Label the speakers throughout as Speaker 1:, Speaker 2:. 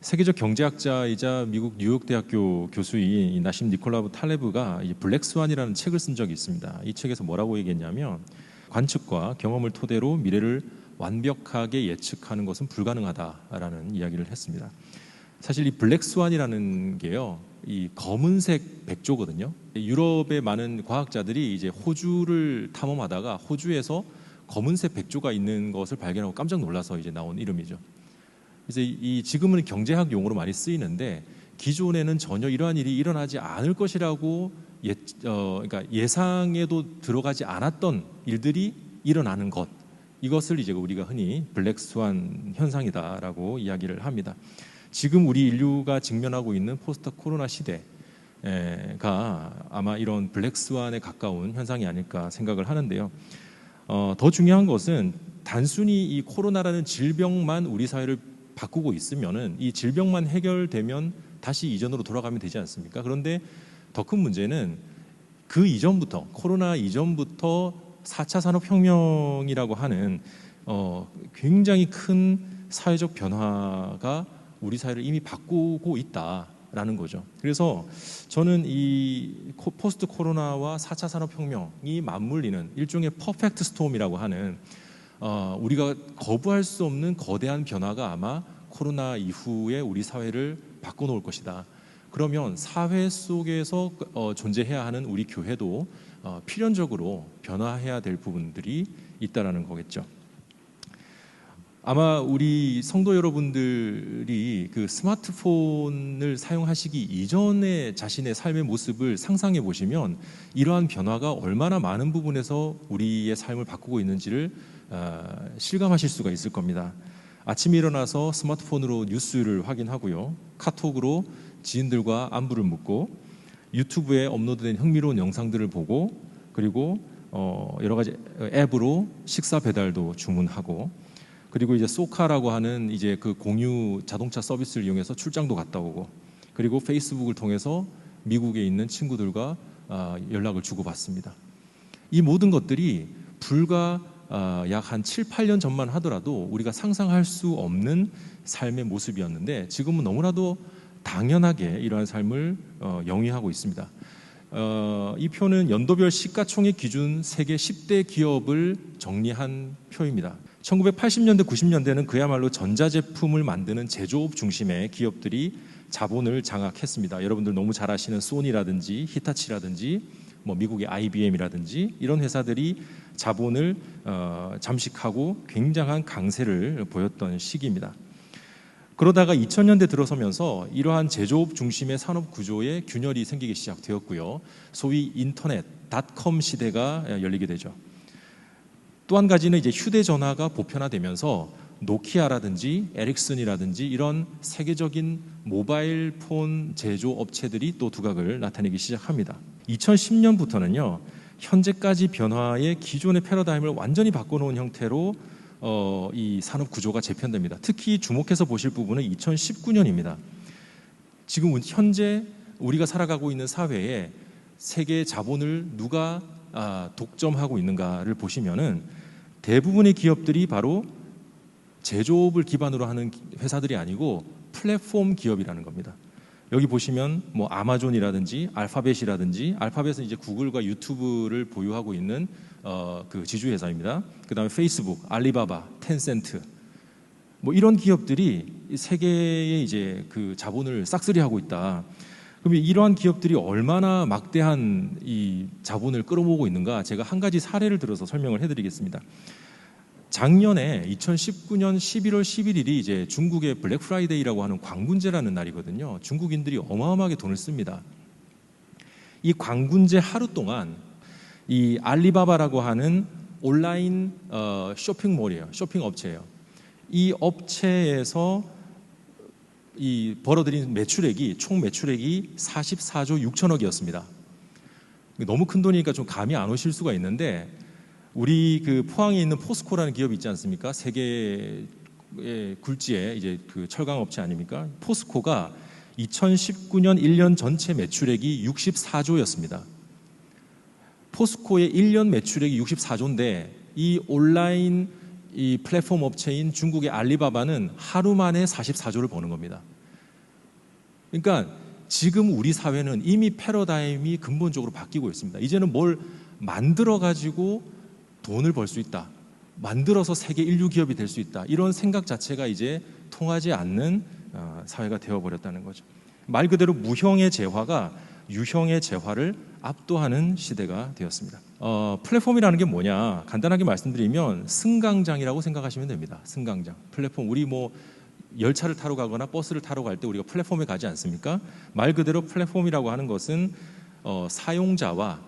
Speaker 1: 세계적 경제학자이자 미국 뉴욕 대학교 교수인 이 나심 니콜라브 탈레브가 이 블랙스완이라는 책을 쓴 적이 있습니다. 이 책에서 뭐라고 얘기했냐면 관측과 경험을 토대로 미래를 완벽하게 예측하는 것은 불가능하다라는 이야기를 했습니다. 사실 이 블랙스완이라는 게요, 이 검은색 백조거든요. 유럽의 많은 과학자들이 이제 호주를 탐험하다가 호주에서 검은색 백조가 있는 것을 발견하고 깜짝 놀라서 이제 나온 이름이죠. 그래서 이 지금은 경제학 용어로 많이 쓰이는데 기존에는 전혀 이러한 일이 일어나지 않을 것이라고 그러니까 예상에도 들어가지 않았던 일들이 일어나는 것, 이것을 이제 우리가 흔히 블랙스완 현상이다라고 이야기를 합니다. 지금 우리 인류가 직면하고 있는 포스트 코로나 시대가 아마 이런 블랙스완에 가까운 현상이 아닐까 생각을 하는데요. 더 중요한 것은 단순히 이 코로나라는 질병만 우리 사회를 바꾸고 있으면은 이 질병만 해결되면 다시 이전으로 돌아가면 되지 않습니까? 그런데 더 큰 문제는 그 이전부터, 코로나 이전부터 4차 산업혁명이라고 하는 굉장히 큰 사회적 변화가 우리 사회를 이미 바꾸고 있다라는 거죠. 그래서 저는 이 포스트 코로나와 4차 산업혁명이 맞물리는 일종의 퍼펙트 스톰이라고 하는 우리가 거부할 수 없는 거대한 변화가 아마 코로나 이후에 우리 사회를 바꿔놓을 것이다. 그러면 사회 속에서 존재해야 하는 우리 교회도 필연적으로 변화해야 될 부분들이 있다라는 거겠죠. 아마 우리 성도 여러분들이 그 스마트폰을 사용하시기 이전의 자신의 삶의 모습을 상상해 보시면 이러한 변화가 얼마나 많은 부분에서 우리의 삶을 바꾸고 있는지를 실감하실 수가 있을 겁니다. 아침에 일어나서 스마트폰으로 뉴스를 확인하고요, 카톡으로 지인들과 안부를 묻고, 유튜브에 업로드된 흥미로운 영상들을 보고, 그리고 여러 가지 앱으로 식사 배달도 주문하고, 그리고 이제 소카라고 하는 이제 그 공유 자동차 서비스를 이용해서 출장도 갔다 오고, 그리고 페이스북을 통해서 미국에 있는 친구들과 연락을 주고받습니다. 이 모든 것들이 불과 약 한 7, 8년 전만 하더라도 우리가 상상할 수 없는 삶의 모습이었는데 지금은 너무나도 당연하게 이러한 삶을 영위하고 있습니다. 이 표는 연도별 시가총액 기준 세계 10대 기업을 정리한 표입니다. 1980년대, 90년대는 그야말로 전자제품을 만드는 제조업 중심의 기업들이 자본을 장악했습니다. 여러분들 너무 잘 아시는 소니라든지 히타치라든지 뭐 미국의 IBM이라든지 이런 회사들이 자본을 잠식하고 굉장한 강세를 보였던 시기입니다. 그러다가 2000년대 들어서면서 이러한 제조업 중심의 산업 구조에 균열이 생기기 시작되었고요. 소위 인터넷, 닷컴 시대가 열리게 되죠. 또 한 가지는 이제 휴대전화가 보편화되면서 노키아라든지 에릭슨이라든지 이런 세계적인 모바일 폰 제조 업체들이 또 두각을 나타내기 시작합니다. 2010년부터는요, 현재까지 변화의 기존의 패러다임을 완전히 바꿔놓은 형태로 이 산업 구조가 재편됩니다. 특히 주목해서 보실 부분은 2019년입니다. 지금 현재 우리가 살아가고 있는 사회에 세계의 자본을 누가 독점하고 있는가를 보시면은 대부분의 기업들이 바로 제조업을 기반으로 하는 회사들이 아니고 플랫폼 기업이라는 겁니다. 여기 보시면 뭐 아마존이라든지 알파벳이라든지, 알파벳은 이제 구글과 유튜브를 보유하고 있는 그 지주회사입니다. 그 다음에 페이스북, 알리바바, 텐센트, 뭐 이런 기업들이 세계에 이제 그 자본을 싹쓸이하고 있다. 그러면 이러한 기업들이 얼마나 막대한 이 자본을 끌어모으고 있는가, 제가 한 가지 사례를 들어서 설명을 해드리겠습니다. 작년에 2019년 11월 11일이 이제 중국의 블랙 프라이데이라고 하는 광군제라는 날이거든요. 중국인들이 어마어마하게 돈을 씁니다. 이 광군제 하루 동안 이 알리바바라고 하는 온라인 쇼핑몰이에요. 쇼핑 업체예요. 이 업체에서 이 벌어들인 매출액이, 총 매출액이 44조 6천억이었습니다. 너무 큰 돈이니까 좀 감이 안 오실 수가 있는데, 우리 그 포항에 있는 포스코라는 기업이 있지 않습니까? 세계의 굴지의 이제 그 철강 업체 아닙니까? 포스코가 2019년 1년 전체 매출액이 64조였습니다. 포스코의 1년 매출액이 64조인데 이 온라인 이 플랫폼 업체인 중국의 알리바바는 하루 만에 44조를 버는 겁니다. 그러니까 지금 우리 사회는 이미 패러다임이 근본적으로 바뀌고 있습니다. 이제는 뭘 만들어 가지고 돈을 벌 수 있다, 만들어서 세계 인류 기업이 될 수 있다, 이런 생각 자체가 이제 통하지 않는 사회가 되어버렸다는 거죠. 말 그대로 무형의 재화가 유형의 재화를 압도하는 시대가 되었습니다. 플랫폼이라는 게 뭐냐, 간단하게 말씀드리면 승강장이라고 생각하시면 됩니다. 승강장, 플랫폼. 우리 뭐 열차를 타러 가거나 버스를 타러 갈 때 우리가 플랫폼에 가지 않습니까? 말 그대로 플랫폼이라고 하는 것은 사용자와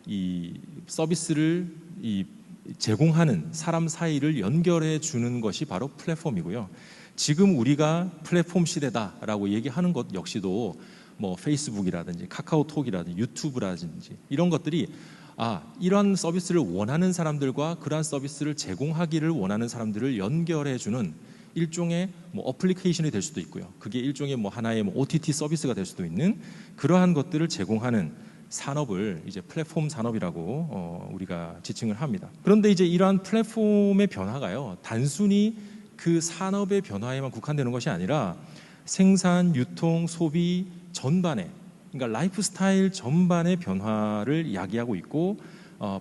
Speaker 1: 이 서비스를 제공하는 사람 사이를 연결해 주는 것이 바로 플랫폼이고요. 지금 우리가 플랫폼 시대다라고 얘기하는 것 역시도 뭐 페이스북이라든지 카카오톡이라든지 유튜브라든지 이런 것들이 이러한 서비스를 원하는 사람들과 그러한 서비스를 제공하기를 원하는 사람들을 연결해 주는 일종의 뭐 어플리케이션이 될 수도 있고요. 그게 일종의 뭐 하나의 뭐 OTT 서비스가 될 수도 있는 그러한 것들을 제공하는 산업을 이제 플랫폼 산업이라고 우리가 지칭을 합니다. 그런데 이제 이러한 플랫폼의 변화가요, 단순히 그 산업의 변화에만 국한되는 것이 아니라 생산, 유통, 소비 전반에, 그러니까 라이프 스타일 전반의 변화를 야기하고 있고,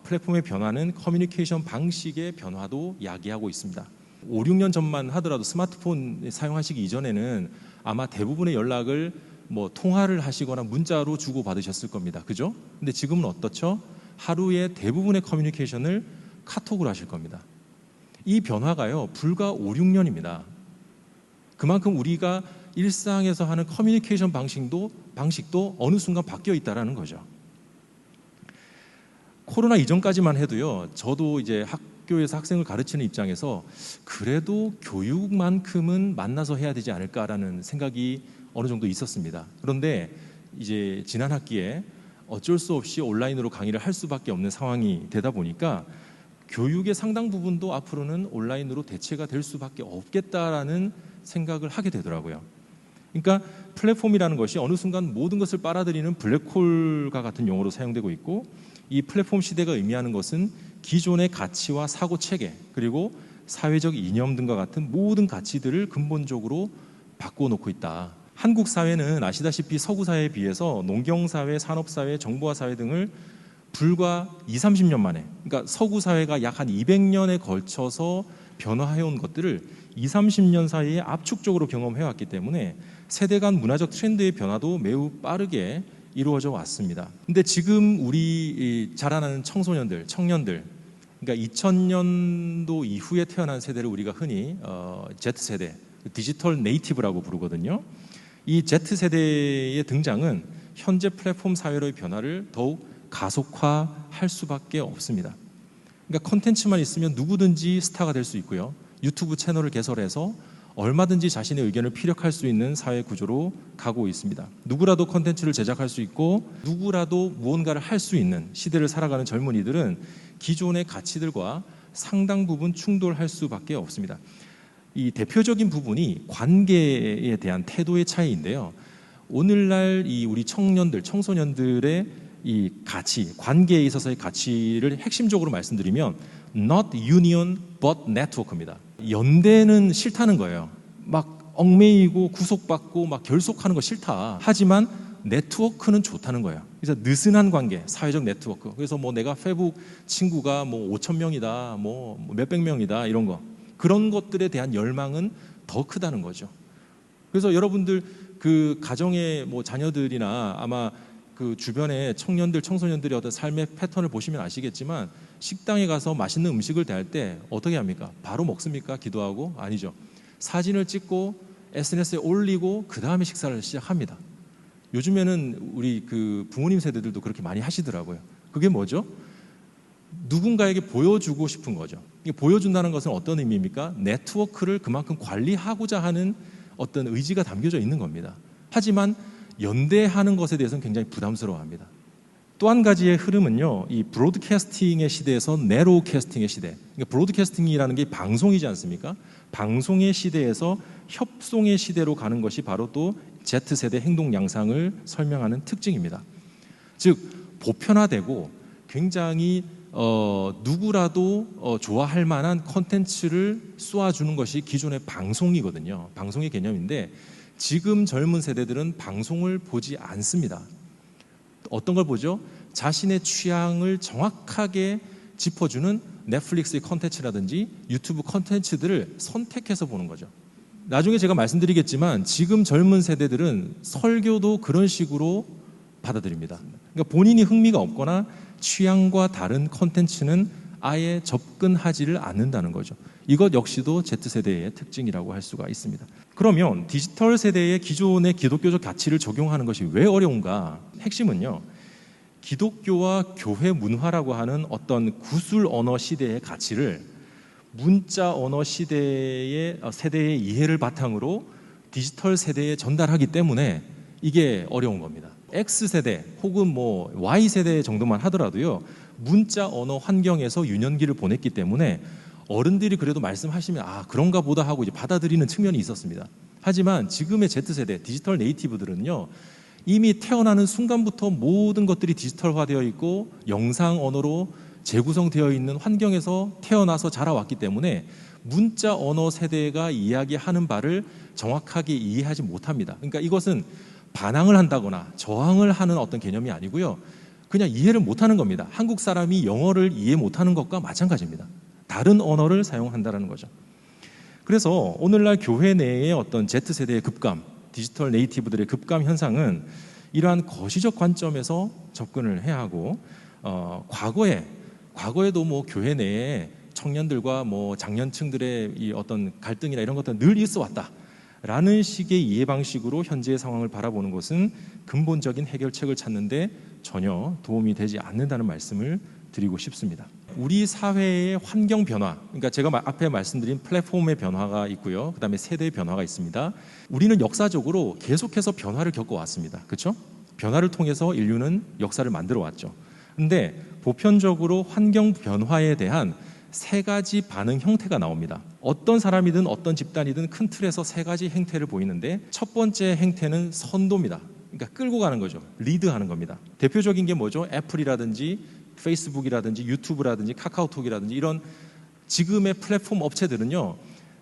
Speaker 1: 플랫폼의 변화는 커뮤니케이션 방식의 변화도 야기하고 있습니다. 5, 6년 전만 하더라도 스마트폰 사용하시기 이전에는 아마 대부분의 연락을 뭐 통화를 하시거나 문자로 주고 받으셨을 겁니다. 그죠? 근데 지금은 어떻죠? 하루에 대부분의 커뮤니케이션을 카톡으로 하실 겁니다. 이 변화가요, 불과 5, 6년입니다. 그만큼 우리가 일상에서 하는 커뮤니케이션 방식도 어느 순간 바뀌어 있다라는 거죠. 코로나 이전까지만 해도요, 저도 이제 학교에서 학생을 가르치는 입장에서 그래도 교육만큼은 만나서 해야 되지 않을까라는 생각이 어느 정도 있었습니다. 그런데 이제 지난 학기에 어쩔 수 없이 온라인으로 강의를 할 수밖에 없는 상황이 되다 보니까 교육의 상당 부분도 앞으로는 온라인으로 대체가 될 수밖에 없겠다라는 생각을 하게 되더라고요. 그러니까 플랫폼이라는 것이 어느 순간 모든 것을 빨아들이는 블랙홀과 같은 용어로 사용되고 있고, 이 플랫폼 시대가 의미하는 것은 기존의 가치와 사고 체계 그리고 사회적 이념 등과 같은 모든 가치들을 근본적으로 바꿔놓고 있다. 한국 사회는 아시다시피 서구 사회에 비해서 농경사회, 산업사회, 정보화사회 등을 불과 20, 30년 만에, 그러니까 서구 사회가 약 한 200년에 걸쳐서 변화해온 것들을 20, 30년 사이에 압축적으로 경험해왔기 때문에 세대 간 문화적 트렌드의 변화도 매우 빠르게 이루어져 왔습니다. 근데 지금 우리 자라나는 청소년들, 청년들, 그러니까 2000년도 이후에 태어난 세대를 우리가 흔히 Z세대, 디지털 네이티브라고 부르거든요. 이 Z세대의 등장은 현재 플랫폼 사회로의 변화를 더욱 가속화할 수밖에 없습니다. 그러니까 콘텐츠만 있으면 누구든지 스타가 될 수 있고요. 유튜브 채널을 개설해서 얼마든지 자신의 의견을 피력할 수 있는 사회 구조로 가고 있습니다. 누구라도 콘텐츠를 제작할 수 있고 누구라도 무언가를 할 수 있는 시대를 살아가는 젊은이들은 기존의 가치들과 상당 부분 충돌할 수밖에 없습니다. 이 대표적인 부분이 관계에 대한 태도의 차이인데요. 오늘날 이 우리 청년들, 청소년들의 이 가치, 관계에 있어서의 가치를 핵심적으로 말씀드리면 not union but network입니다. 연대는 싫다는 거예요. 막 얽매이고 구속받고 막 결속하는 거 싫다. 하지만 네트워크는 좋다는 거예요. 그래서 느슨한 관계, 사회적 네트워크. 그래서 뭐 내가 페북 친구가 뭐 5천 명이다, 뭐 몇백 명이다 이런 거. 그런 것들에 대한 열망은 더 크다는 거죠. 그래서 여러분들 그 가정의 뭐 자녀들이나 아마 그 주변의 청년들, 청소년들의 어떤 삶의 패턴을 보시면 아시겠지만 식당에 가서 맛있는 음식을 대할 때 어떻게 합니까? 바로 먹습니까? 기도하고? 아니죠. 사진을 찍고 SNS에 올리고 그 다음에 식사를 시작합니다. 요즘에는 우리 그 부모님 세대들도 그렇게 많이 하시더라고요. 그게 뭐죠? 누군가에게 보여주고 싶은 거죠. 보여준다는 것은 어떤 의미입니까? 네트워크를 그만큼 관리하고자 하는 어떤 의지가 담겨져 있는 겁니다. 하지만 연대하는 것에 대해서는 굉장히 부담스러워합니다. 또 한 가지의 흐름은요, 이 브로드캐스팅의 시대에서 내로우캐스팅의 시대. 그러니까 브로드캐스팅이라는 게 방송이지 않습니까? 방송의 시대에서 협송의 시대로 가는 것이 바로 또 Z세대 행동 양상을 설명하는 특징입니다. 즉 보편화되고 굉장히 누구라도 좋아할 만한 콘텐츠를 쏘아주는 것이 기존의 방송이거든요. 방송의 개념인데 지금 젊은 세대들은 방송을 보지 않습니다. 어떤 걸 보죠? 자신의 취향을 정확하게 짚어주는 넷플릭스의 컨텐츠라든지 유튜브 컨텐츠들을 선택해서 보는 거죠. 나중에 제가 말씀드리겠지만 지금 젊은 세대들은 설교도 그런 식으로 받아들입니다. 그러니까 본인이 흥미가 없거나 취향과 다른 컨텐츠는 아예 접근하지를 않는다는 거죠. 이것 역시도 Z세대의 특징이라고 할 수가 있습니다. 그러면 디지털 세대의 기존의 기독교적 가치를 적용하는 것이 왜 어려운가? 핵심은요, 기독교와 교회 문화라고 하는 어떤 구술 언어 시대의 가치를 문자 언어 세대의 이해를 바탕으로 디지털 세대에 전달하기 때문에 이게 어려운 겁니다. X세대 혹은 뭐 Y세대 정도만 하더라도요, 문자 언어 환경에서 유년기를 보냈기 때문에 어른들이 그래도 말씀하시면 아 그런가 보다 하고 이제 받아들이는 측면이 있었습니다. 하지만 지금의 Z세대 디지털 네이티브들은요, 이미 태어나는 순간부터 모든 것들이 디지털화되어 있고 영상 언어로 재구성되어 있는 환경에서 태어나서 자라왔기 때문에 문자 언어 세대가 이야기하는 바를 정확하게 이해하지 못합니다. 그러니까 이것은 반항을 한다거나 저항을 하는 어떤 개념이 아니고요, 그냥 이해를 못하는 겁니다. 한국 사람이 영어를 이해 못하는 것과 마찬가지입니다. 다른 언어를 사용한다는 거죠. 그래서 오늘날 교회 내의 어떤 Z세대의 급감, 디지털 네이티브들의 급감 현상은 이러한 거시적 관점에서 접근을 해야 하고, 과거에도 뭐 교회 내에 청년들과 뭐 장년층들의 이 어떤 갈등이나 이런 것들은 늘 있어 왔다라는 식의 이해 방식으로 현재의 상황을 바라보는 것은 근본적인 해결책을 찾는데 전혀 도움이 되지 않는다는 말씀을 드리고 싶습니다. 우리 사회의 환경 변화, 그러니까 제가 앞에 말씀드린 플랫폼의 변화가 있고요, 그 다음에 세대의 변화가 있습니다. 우리는 역사적으로 계속해서 변화를 겪어왔습니다. 그렇죠? 변화를 통해서 인류는 역사를 만들어 왔죠. 근데 보편적으로 환경 변화에 대한 세 가지 반응 형태가 나옵니다. 어떤 사람이든 어떤 집단이든 큰 틀에서 세 가지 행태를 보이는데, 첫 번째 행태는 선도입니다. 그러니까 끌고 가는 거죠. 리드하는 겁니다. 대표적인 게 뭐죠? 애플이라든지 페이스북이라든지 유튜브라든지 카카오톡이라든지 이런 지금의 플랫폼 업체들은요,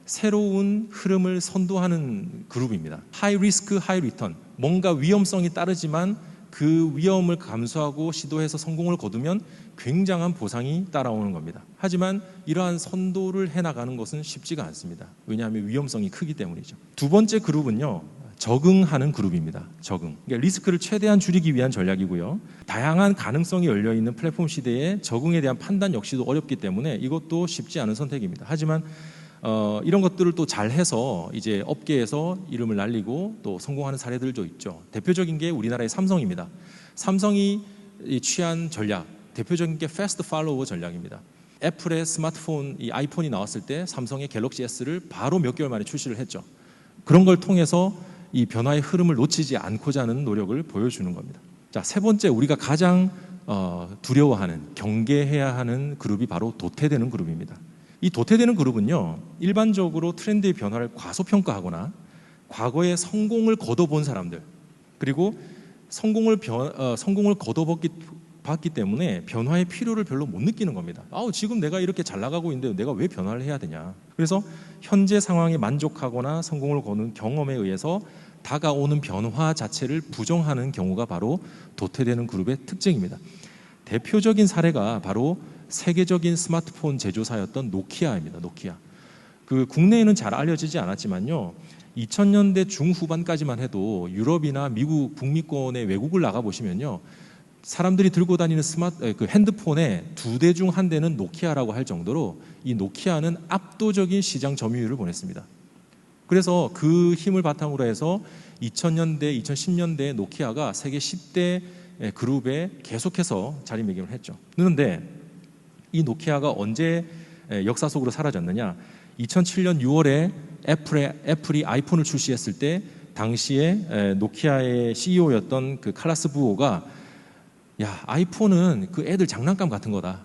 Speaker 1: 새로운 흐름을 선도하는 그룹입니다. 하이 리스크 하이 리턴, 뭔가 위험성이 따르지만 그 위험을 감수하고 시도해서 성공을 거두면 굉장한 보상이 따라오는 겁니다. 하지만 이러한 선도를 해나가는 것은 쉽지가 않습니다. 왜냐하면 위험성이 크기 때문이죠. 두 번째 그룹은요, 적응하는 그룹입니다. 적응. 그러니까 리스크를 최대한 줄이기 위한 전략이고요. 다양한 가능성이 열려있는 플랫폼 시대에 적응에 대한 판단 역시도 어렵기 때문에 이것도 쉽지 않은 선택입니다. 하지만 이런 것들을 또 잘해서 이제 업계에서 이름을 날리고 또 성공하는 사례들도 있죠. 대표적인 게 우리나라의 삼성입니다. 삼성이 취한 전략, 대표적인 게 패스트 팔로워 전략입니다. 애플의 스마트폰, 이 아이폰이 나왔을 때 삼성의 갤럭시 S를 바로 몇 개월 만에 출시를 했죠. 그런 걸 통해서 이 변화의 흐름을 놓치지 않고자 하는 노력을 보여주는 겁니다. 자, 세 번째, 우리가 가장 두려워하는, 경계해야 하는 그룹이 바로 도태되는 그룹입니다. 이 도태되는 그룹은요, 일반적으로 트렌드의 변화를 과소평가하거나 과거에 성공을 거둬본 사람들, 그리고 성공을 거둬봤기 때문에 변화의 필요를 별로 못 느끼는 겁니다. 지금 내가 이렇게 잘 나가고 있는데 내가 왜 변화를 해야 되냐. 그래서 현재 상황에 만족하거나 성공을 거둔 경험에 의해서 다가오는 변화 자체를 부정하는 경우가 바로 도태되는 그룹의 특징입니다. 대표적인 사례가 바로 세계적인 스마트폰 제조사였던 노키아입니다. 노키아. 그 국내에는 잘 알려지지 않았지만요, 2000년대 중후반까지만 해도 유럽이나 미국 북미권의 외국을 나가 보시면요, 사람들이 들고 다니는 핸드폰의 2대 중 1대는 노키아라고 할 정도로 이 노키아는 압도적인 시장 점유율을 보냈습니다. 그래서 그 힘을 바탕으로 해서 2000년대, 2010년대에 노키아가 세계 10대 그룹에 계속해서 자리매김을 했죠. 그런데 이 노키아가 언제 역사 속으로 사라졌느냐? 2007년 6월에 애플이 아이폰을 출시했을 때 당시에 노키아의 CEO였던 그 칼라스 부오가 야, 아이폰은 그 애들 장난감 같은 거다.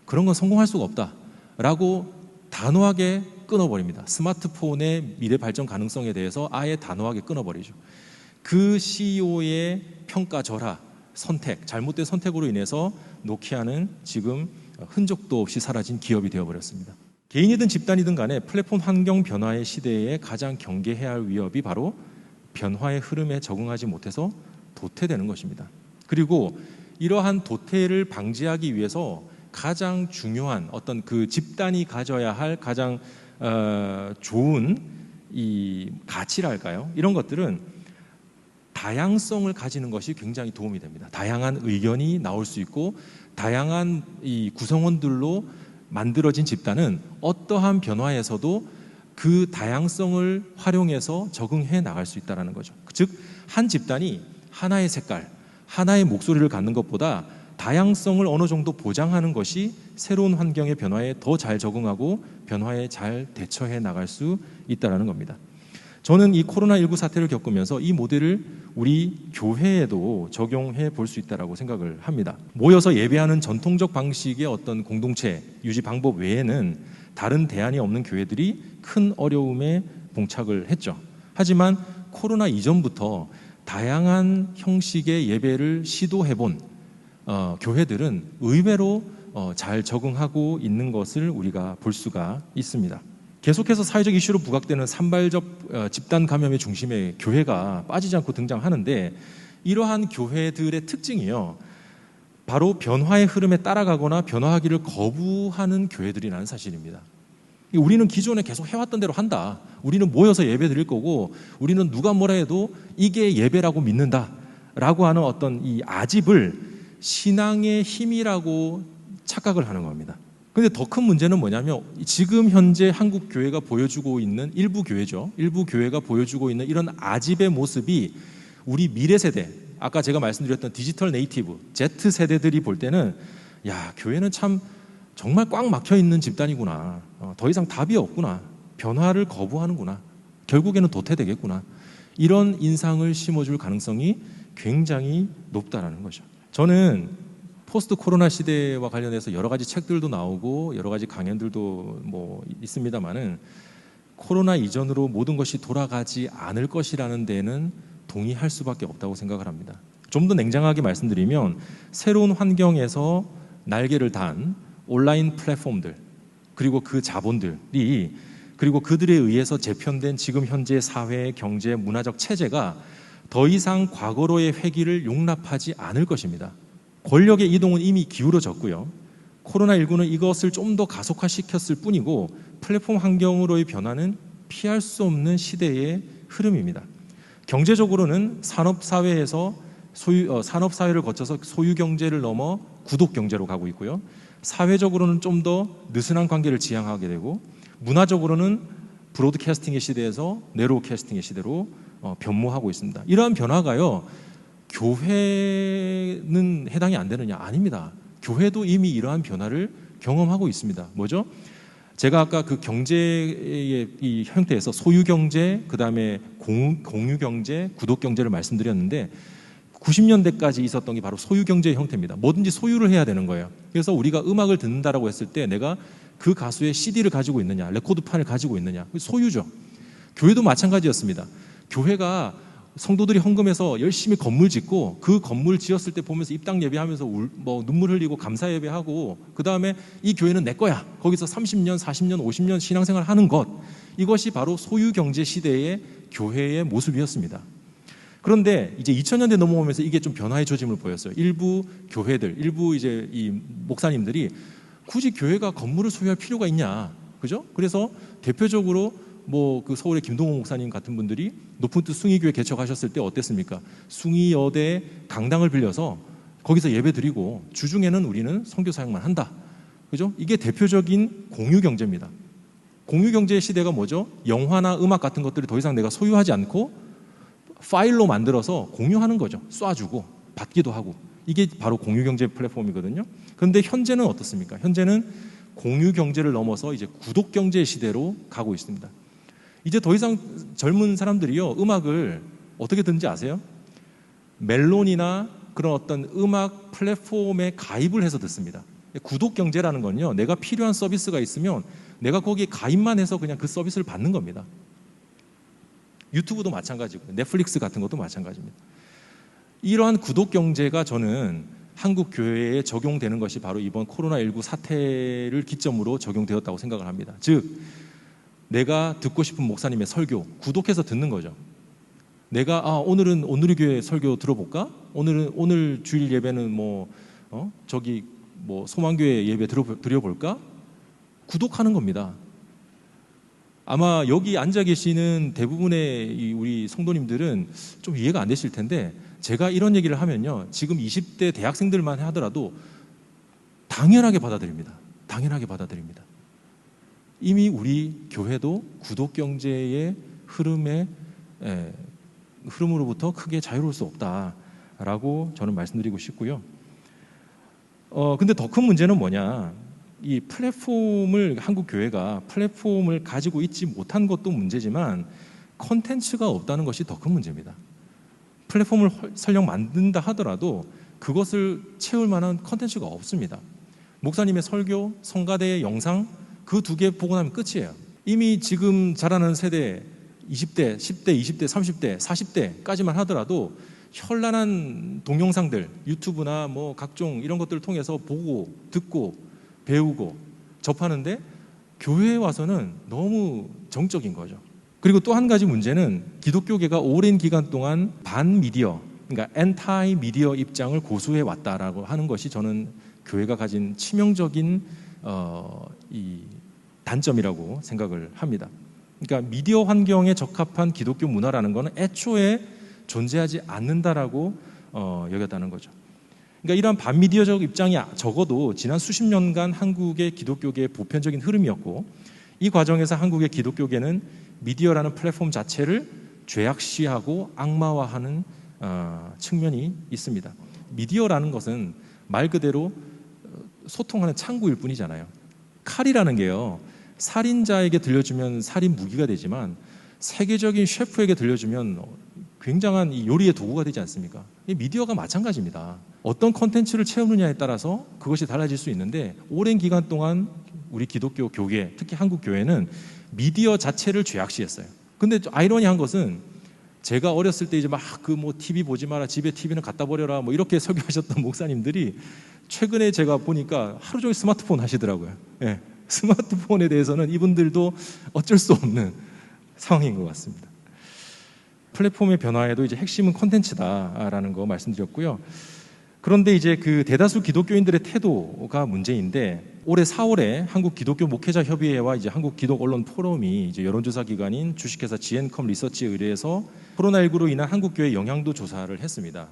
Speaker 1: 그런 건 성공할 수가 없다. 라고 단호하게 끊어버립니다. 스마트폰의 미래 발전 가능성에 대해서 아예 단호하게 끊어버리죠. 그 CEO의 평가절하, 잘못된 선택으로 인해서 노키아는 지금 흔적도 없이 사라진 기업이 되어버렸습니다. 개인이든 집단이든 간에 플랫폼 환경 변화의 시대에 가장 경계해야 할 위협이 바로 변화의 흐름에 적응하지 못해서 도태되는 것입니다. 그리고 이러한 도태를 방지하기 위해서 가장 중요한 어떤 그 집단이 가져야 할 가장 좋은 이 가치랄까요? 이런 것들은 다양성을 가지는 것이 굉장히 도움이 됩니다. 다양한 의견이 나올 수 있고 다양한 이 구성원들로 만들어진 집단은 어떠한 변화에서도 그 다양성을 활용해서 적응해 나갈 수 있다는 거죠. 즉, 한 집단이 하나의 색깔, 하나의 목소리를 갖는 것보다 다양성을 어느 정도 보장하는 것이 새로운 환경의 변화에 더 잘 적응하고 변화에 잘 대처해 나갈 수 있다는 겁니다. 저는 이 코로나19 사태를 겪으면서 이 모델을 우리 교회에도 적용해 볼 수 있다고 생각을 합니다. 모여서 예배하는 전통적 방식의 어떤 공동체 유지 방법 외에는 다른 대안이 없는 교회들이 큰 어려움에 봉착을 했죠. 하지만 코로나 이전부터 다양한 형식의 예배를 시도해본 교회들은 의외로 잘 적응하고 있는 것을 우리가 볼 수가 있습니다. 계속해서 사회적 이슈로 부각되는 산발적 집단 감염의 중심에 교회가 빠지지 않고 등장하는데, 이러한 교회들의 특징이요, 바로 변화의 흐름에 따라가거나 변화하기를 거부하는 교회들이라는 사실입니다. 우리는 기존에 계속 해왔던 대로 한다, 우리는 모여서 예배 드릴 거고 우리는 누가 뭐라 해도 이게 예배라고 믿는다 라고 하는 어떤 이 아집을 신앙의 힘이라고 착각을 하는 겁니다. 그런데 더 큰 문제는 뭐냐면, 지금 현재 한국 교회가 보여주고 있는 일부 교회죠. 일부 교회가 보여주고 있는 이런 아집의 모습이 우리 미래 세대, 아까 제가 말씀드렸던 디지털 네이티브, Z세대들이 볼 때는 야, 교회는 참 정말 꽉 막혀 있는 집단이구나. 더 이상 답이 없구나. 변화를 거부하는구나. 결국에는 도태되겠구나. 이런 인상을 심어줄 가능성이 굉장히 높다라는 거죠. 저는 포스트 코로나 시대와 관련해서 여러 가지 책들도 나오고 여러 가지 강연들도 뭐 있습니다만은, 코로나 이전으로 모든 것이 돌아가지 않을 것이라는 데는 동의할 수밖에 없다고 생각을 합니다. 좀 더 냉정하게 말씀드리면, 새로운 환경에서 날개를 단 온라인 플랫폼들, 그리고 그 자본들이, 그리고 그들에 의해서 재편된 지금 현재 사회, 경제, 문화적 체제가 더 이상 과거로의 회귀를 용납하지 않을 것입니다. 권력의 이동은 이미 기울어졌고요. 코로나19는 이것을 좀 더 가속화시켰을 뿐이고, 플랫폼 환경으로의 변화는 피할 수 없는 시대의 흐름입니다. 경제적으로는 산업사회에서 산업사회를 거쳐서 소유경제를 넘어 구독경제로 가고 있고요. 사회적으로는 좀 더 느슨한 관계를 지향하게 되고, 문화적으로는 브로드캐스팅의 시대에서 네로캐스팅의 시대로 변모하고 있습니다. 이러한 변화가요, 교회는 해당이 안 되느냐? 아닙니다. 교회도 이미 이러한 변화를 경험하고 있습니다. 뭐죠? 제가 아까 그 경제의 이 형태에서 소유경제, 그 다음에 공유경제, 구독경제를 말씀드렸는데, 90년대까지 있었던 게 바로 소유경제의 형태입니다. 뭐든지 소유를 해야 되는 거예요. 그래서 우리가 음악을 듣는다라고 했을 때 내가 그 가수의 CD를 가지고 있느냐, 레코드판을 가지고 있느냐, 소유죠. 교회도 마찬가지였습니다. 교회가 성도들이 헌금해서 열심히 건물 짓고, 그 건물 지었을 때 보면서 입당 예배하면서 눈물 흘리고 감사 예배하고, 그 다음에 이 교회는 내 거야, 거기서 30년, 40년, 50년 신앙생활 하는 것, 이것이 바로 소유경제 시대의 교회의 모습이었습니다. 그런데 이제 2000년대 넘어오면서 이게 좀 변화의 조짐을 보였어요. 일부 교회들, 일부 이제 이 목사님들이 굳이 교회가 건물을 소유할 필요가 있냐, 그죠? 그래서 대표적으로 뭐 그 서울의 김동호 목사님 같은 분들이 높은 뜻 숭의교회 개척하셨을 때 어땠습니까? 숭의여대 강당을 빌려서 거기서 예배 드리고 주중에는 우리는 선교 사역만 한다, 그죠? 이게 대표적인 공유경제입니다. 공유경제의 시대가 뭐죠? 영화나 음악 같은 것들을 더 이상 내가 소유하지 않고 파일로 만들어서 공유하는 거죠. 쏴주고 받기도 하고. 이게 바로 공유경제 플랫폼이거든요. 그런데 현재는 어떻습니까? 현재는 공유경제를 넘어서 이제 구독경제 시대로 가고 있습니다. 이제 더 이상 젊은 사람들이요, 음악을 어떻게 듣는지 아세요? 멜론이나 그런 어떤 음악 플랫폼에 가입을 해서 듣습니다. 구독경제라는 건요, 내가 필요한 서비스가 있으면 내가 거기에 가입만 해서 그냥 그 서비스를 받는 겁니다. 유튜브도 마찬가지고 넷플릭스 같은 것도 마찬가지입니다. 이러한 구독경제가 저는 한국 교회에 적용되는 것이 바로 이번 코로나19 사태를 기점으로 적용되었다고 생각을 합니다. 즉, 내가 듣고 싶은 목사님의 설교 구독해서 듣는 거죠. 내가 오늘은 오늘의 교회 설교 들어볼까? 오늘 주일 예배는 저기 소망교회 예배 드려볼까? 구독하는 겁니다. 아마 여기 앉아 계시는 대부분의 우리 성도님들은 좀 이해가 안 되실 텐데, 제가 이런 얘기를 하면요, 지금 20대 대학생들만 하더라도 당연하게 받아들입니다. 당연하게 받아들입니다. 이미 우리 교회도 구독 경제의 흐름으로부터 크게 자유로울 수 없다라고 저는 말씀드리고 싶고요. 근데 더 큰 문제는 뭐냐? 이 플랫폼을, 한국 교회가 플랫폼을 가지고 있지 못한 것도 문제지만 콘텐츠가 없다는 것이 더 큰 문제입니다. 플랫폼을 설령 만든다 하더라도 그것을 채울 만한 콘텐츠가 없습니다. 목사님의 설교, 성가대의 영상, 그 두 개 보고 나면 끝이에요. 이미 지금 자라는 세대 20대, 10대, 20대, 30대, 40대까지만 하더라도 현란한 동영상들, 유튜브나 각종 이런 것들을 통해서 보고 듣고 배우고 접하는데, 교회에 와서는 너무 정적인 거죠. 그리고 또 한 가지 문제는 기독교계가 오랜 기간 동안 반미디어, 그러니까 엔타이 미디어 입장을 고수해 왔다라고 하는 것이 저는 교회가 가진 치명적인 이 단점이라고 생각을 합니다. 그러니까 미디어 환경에 적합한 기독교 문화라는 것은 애초에 존재하지 않는다라고 여겼다는 거죠. 그러니까 이러한 반미디어적 입장이 적어도 지난 수십 년간 한국의 기독교계의 보편적인 흐름이었고, 이 과정에서 한국의 기독교계는 미디어라는 플랫폼 자체를 죄악시하고 악마화하는 측면이 있습니다. 미디어라는 것은 말 그대로 소통하는 창구일 뿐이잖아요. 칼이라는 게요, 살인자에게 들려주면 살인 무기가 되지만 세계적인 셰프에게 들려주면 굉장한 이 요리의 도구가 되지 않습니까? 이 미디어가 마찬가지입니다. 어떤 콘텐츠를 채우느냐에 따라서 그것이 달라질 수 있는데, 오랜 기간 동안 우리 기독교 교계, 특히 한국 교회는 미디어 자체를 죄악시했어요. 근데 아이러니한 것은, 제가 어렸을 때 이제 TV 보지 마라, 집에 TV는 갖다 버려라 이렇게 설교하셨던 목사님들이 최근에 제가 보니까 하루 종일 스마트폰 하시더라고요. 예, 스마트폰에 대해서는 이분들도 어쩔 수 없는 상황인 것 같습니다. 플랫폼의 변화에도 이제 핵심은 콘텐츠다라는 거 말씀드렸고요. 그런데 이제 그 대다수 기독교인들의 태도가 문제인데, 올해 4월에 한국 기독교 목회자 협의회와 이제 한국 기독 언론 포럼이 이제 여론조사 기관인 주식회사 GN컴 리서치에 의뢰해서 코로나19로 인한 한국 교회 영향도 조사를 했습니다.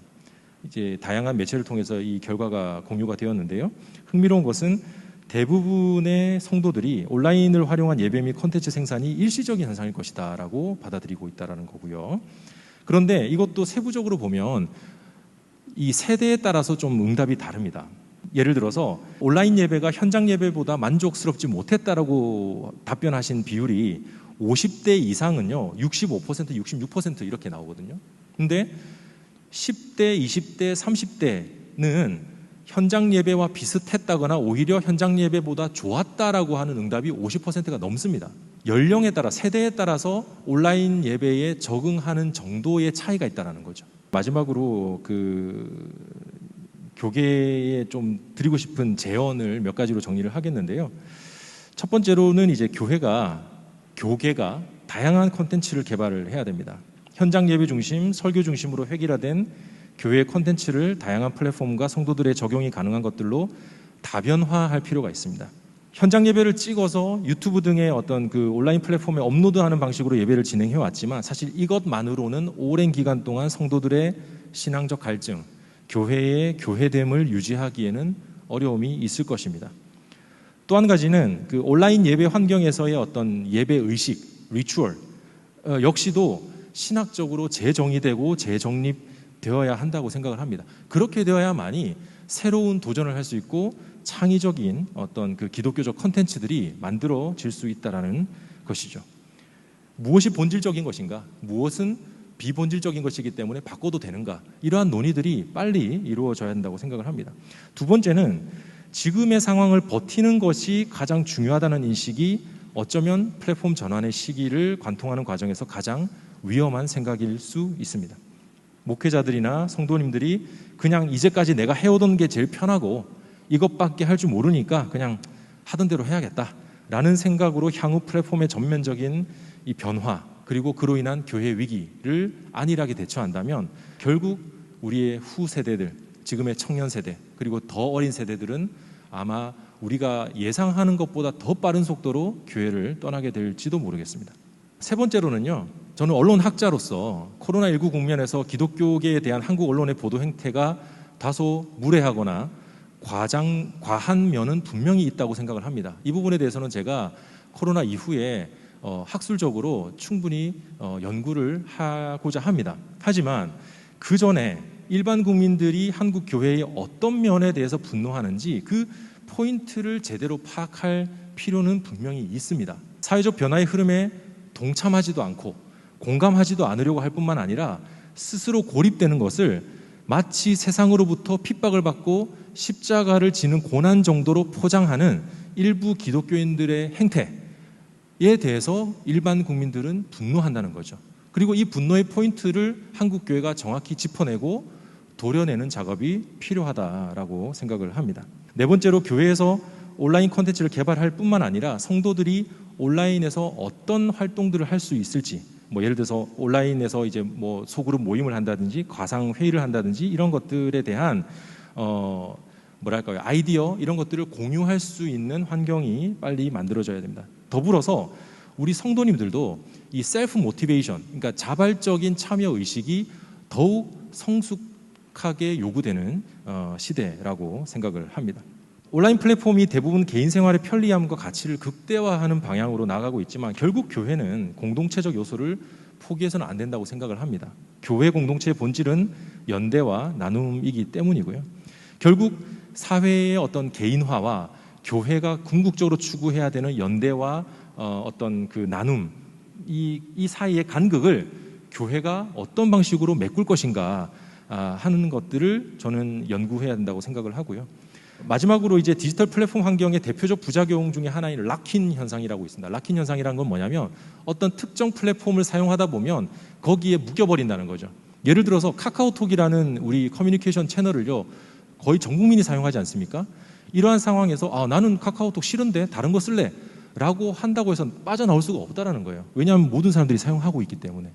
Speaker 1: 이제 다양한 매체를 통해서 이 결과가 공유가 되었는데요. 흥미로운 것은 대부분의 성도들이 온라인을 활용한 예배 및 콘텐츠 생산이 일시적인 현상일 것이다라고 받아들이고 있다라는 거고요. 그런데 이것도 세부적으로 보면 이 세대에 따라서 좀 응답이 다릅니다. 예를 들어서 온라인 예배가 현장 예배보다 만족스럽지 못했다라고 답변하신 비율이 50대 이상은요 65%, 66% 이렇게 나오거든요. 근데 10대, 20대, 30대는 현장 예배와 비슷했다거나 오히려 현장 예배보다 좋았다라고 하는 응답이 50%가 넘습니다. 연령에 따라, 세대에 따라서 온라인 예배에 적응하는 정도의 차이가 있다는 거죠. 마지막으로 그 교계에 좀 드리고 싶은 제언을 몇 가지로 정리를 하겠는데요. 첫 번째로는 이제 교계가 다양한 콘텐츠를 개발을 해야 됩니다. 현장 예배 중심, 설교 중심으로 획일화된 교회 콘텐츠를 다양한 플랫폼과 성도들의 적용이 가능한 것들로 다변화할 필요가 있습니다. 현장 예배를 찍어서 유튜브 등의 어떤 그 온라인 플랫폼에 업로드하는 방식으로 예배를 진행해 왔지만, 사실 이것만으로는 오랜 기간 동안 성도들의 신앙적 갈증, 교회의 교회됨을 유지하기에는 어려움이 있을 것입니다. 또 한 가지는 그 온라인 예배 환경에서의 어떤 예배 의식, 리추얼 역시도 신학적으로 재정의되고 재정립되어야 한다고 생각을 합니다. 그렇게 되어야만이 새로운 도전을 할 수 있고 창의적인 어떤 그 기독교적 컨텐츠들이 만들어질 수 있다라는 것이죠. 무엇이 본질적인 것인가? 무엇은 비본질적인 것이기 때문에 바꿔도 되는가? 이러한 논의들이 빨리 이루어져야 한다고 생각을 합니다. 두 번째는 지금의 상황을 버티는 것이 가장 중요하다는 인식이 어쩌면 플랫폼 전환의 시기를 관통하는 과정에서 가장 위험한 생각일 수 있습니다. 목회자들이나 성도님들이 그냥 이제까지 내가 해오던 게 제일 편하고 이것밖에 할 줄 모르니까 그냥 하던 대로 해야겠다라는 생각으로 향후 플랫폼의 전면적인 이 변화가 그리고 그로 인한 교회 위기를 안일하게 대처한다면 결국 우리의 후 세대들, 지금의 청년 세대, 그리고 더 어린 세대들은 아마 우리가 예상하는 것보다 더 빠른 속도로 교회를 떠나게 될지도 모르겠습니다. 세 번째로는요, 저는 언론학자로서 코로나19 국면에서 기독교계에 대한 한국 언론의 보도 행태가 다소 무례하거나 과한 면은 분명히 있다고 생각을 합니다. 이 부분에 대해서는 제가 코로나 이후에 학술적으로 충분히 연구를 하고자 합니다. 하지만 그 전에 일반 국민들이 한국 교회의 어떤 면에 대해서 분노하는지 그 포인트를 제대로 파악할 필요는 분명히 있습니다. 사회적 변화의 흐름에 동참하지도 않고 공감하지도 않으려고 할 뿐만 아니라 스스로 고립되는 것을 마치 세상으로부터 핍박을 받고 십자가를 지는 고난 정도로 포장하는 일부 기독교인들의 행태에 대해서 일반 국민들은 분노한다는 거죠. 그리고 이 분노의 포인트를 한국 교회가 정확히 짚어내고 도려내는 작업이 필요하다라고 생각을 합니다. 네 번째로 교회에서 온라인 콘텐츠를 개발할 뿐만 아니라 성도들이 온라인에서 어떤 활동들을 할 수 있을지, 예를 들어서 온라인에서 이제 소그룹 모임을 한다든지 가상 회의를 한다든지 이런 것들에 대한 아이디어 이런 것들을 공유할 수 있는 환경이 빨리 만들어져야 됩니다. 더불어서 우리 성도님들도 이 셀프 모티베이션, 그러니까 자발적인 참여 의식이 더욱 성숙하게 요구되는 시대라고 생각을 합니다. 온라인 플랫폼이 대부분 개인 생활의 편리함과 가치를 극대화하는 방향으로 나가고 있지만 결국 교회는 공동체적 요소를 포기해서는 안 된다고 생각을 합니다. 교회 공동체의 본질은 연대와 나눔이기 때문이고요. 결국 사회의 어떤 개인화와 교회가 궁극적으로 추구해야 되는 연대와 어떤 그 나눔, 이 사이의 간극을 교회가 어떤 방식으로 메꿀 것인가 하는 것들을 저는 연구해야 된다고 생각을 하고요. 마지막으로 이제 디지털 플랫폼 환경의 대표적 부작용 중에 하나인 락인 현상이라고 있습니다. 락인 현상이라는 건 뭐냐면 어떤 특정 플랫폼을 사용하다 보면 거기에 묶여버린다는 거죠. 예를 들어서 카카오톡이라는 우리 커뮤니케이션 채널을요 거의 전 국민이 사용하지 않습니까? 이러한 상황에서 나는 카카오톡 싫은데 다른 거 쓸래 라고 한다고 해서 빠져나올 수가 없다라는 거예요. 왜냐하면 모든 사람들이 사용하고 있기 때문에.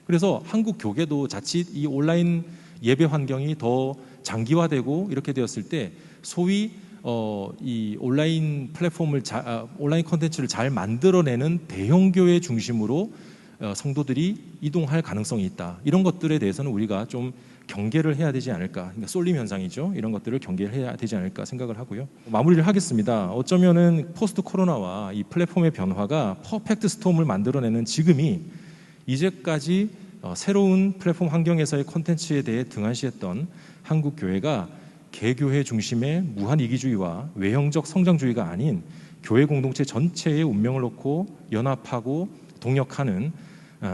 Speaker 1: 그래서 한국 교계도 자칫 이 온라인 예배 환경이 더 장기화되고 이렇게 되었을 때 소위 이 온라인 플랫폼을 온라인 콘텐츠를 잘 만들어내는 대형 교회 중심으로 성도들이 이동할 가능성이 있다. 이런 것들에 대해서는 우리가 좀 경계를 해야 되지 않을까. 그러니까 쏠림 현상이죠. 이런 것들을 경계를 해야 되지 않을까 생각을 하고요. 마무리를 하겠습니다. 어쩌면은 포스트 코로나와 이 플랫폼의 변화가 퍼펙트 스톰을 만들어내는 지금이 이제까지 새로운 플랫폼 환경에서의 콘텐츠에 대해 등한시했던 한국 교회가 개교회 중심의 무한 이기주의와 외형적 성장주의가 아닌 교회 공동체 전체의 운명을 놓고 연합하고 동역하는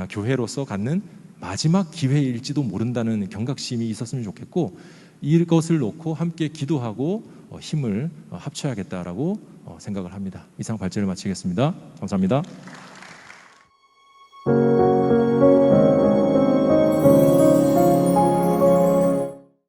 Speaker 1: 교회로서 갖는 마지막 기회일지도 모른다는 경각심이 있었으면 좋겠고 이것을 놓고 함께 기도하고 힘을 합쳐야겠다라고 생각을 합니다. 이상 발제를 마치겠습니다. 감사합니다.